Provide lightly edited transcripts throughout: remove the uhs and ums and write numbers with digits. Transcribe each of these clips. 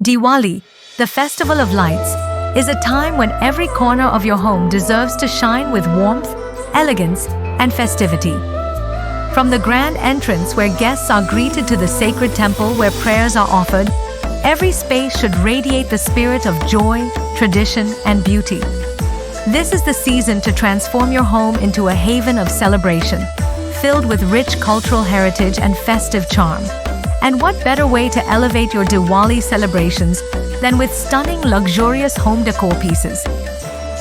Diwali, the festival of lights, is a time when every corner of your home deserves to shine with warmth, elegance, and festivity. From the grand entrance where guests are greeted to the sacred temple where prayers are offered, every space should radiate the spirit of joy, tradition, and beauty. This is the season to transform your home into a haven of celebration, filled with rich cultural heritage and festive charm. And what better way to elevate your Diwali celebrations than with stunning, luxurious home decor pieces?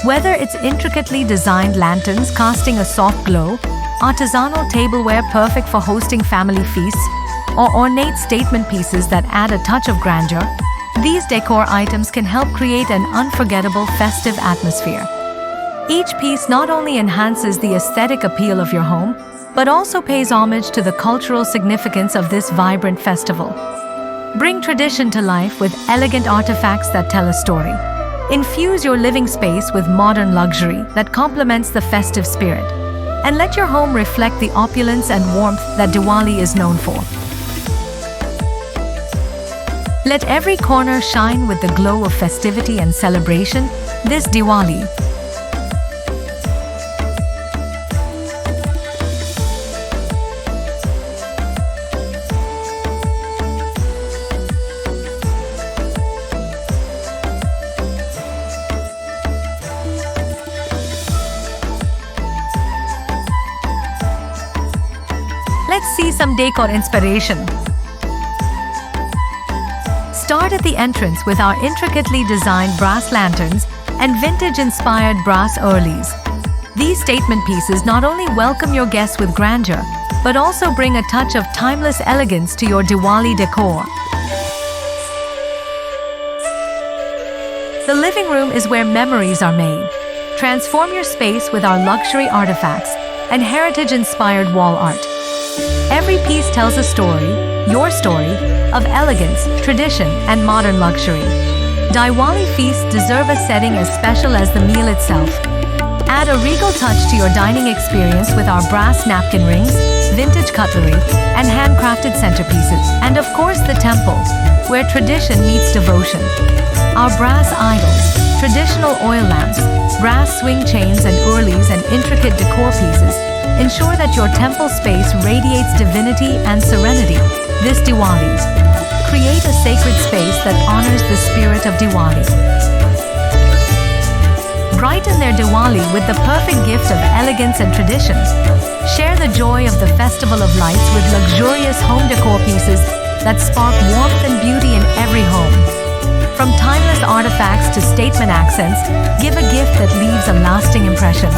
Whether it's intricately designed lanterns casting a soft glow, artisanal tableware perfect for hosting family feasts, or ornate statement pieces that add a touch of grandeur, these decor items can help create an unforgettable festive atmosphere. Each piece not only enhances the aesthetic appeal of your home, but also pays homage to the cultural significance of this vibrant festival. Bring tradition to life with elegant artifacts that tell a story. Infuse your living space with modern luxury that complements the festive spirit. And let your home reflect the opulence and warmth that Diwali is known for. Let every corner shine with the glow of festivity and celebration this Diwali. Let's see some decor inspiration. Start at the entrance with our intricately designed brass lanterns and vintage-inspired brass urlis. These statement pieces not only welcome your guests with grandeur, but also bring a touch of timeless elegance to your Diwali decor. The living room is where memories are made. Transform your space with our luxury artifacts and heritage-inspired wall art. Every piece tells a story, your story, of elegance, tradition, and modern luxury. Diwali feasts deserve a setting as special as the meal itself. Add a regal touch to your dining experience with our brass napkin rings, vintage cutlery, and handcrafted centerpieces. And of course the temple, where tradition meets devotion. Our brass idols, traditional oil lamps, brass swing chains and urlis and intricate decor pieces ensure that your temple space radiates divinity and serenity this Diwali. Create a sacred space that honors the spirit of Diwali. Brighten their Diwali with the perfect gift of elegance and tradition. Share the joy of the festival of lights with luxurious home decor pieces that spark warmth and beauty in every home. From timeless artifacts to statement accents, give a gift that leaves a lasting impression.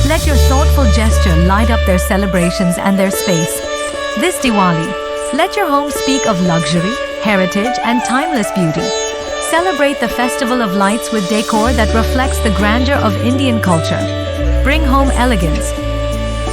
Let your thoughtful gesture light up their celebrations and their space. This Diwali, let your home speak of luxury, heritage, and timeless beauty. Celebrate the festival of lights with decor that reflects the grandeur of Indian culture. Bring home elegance,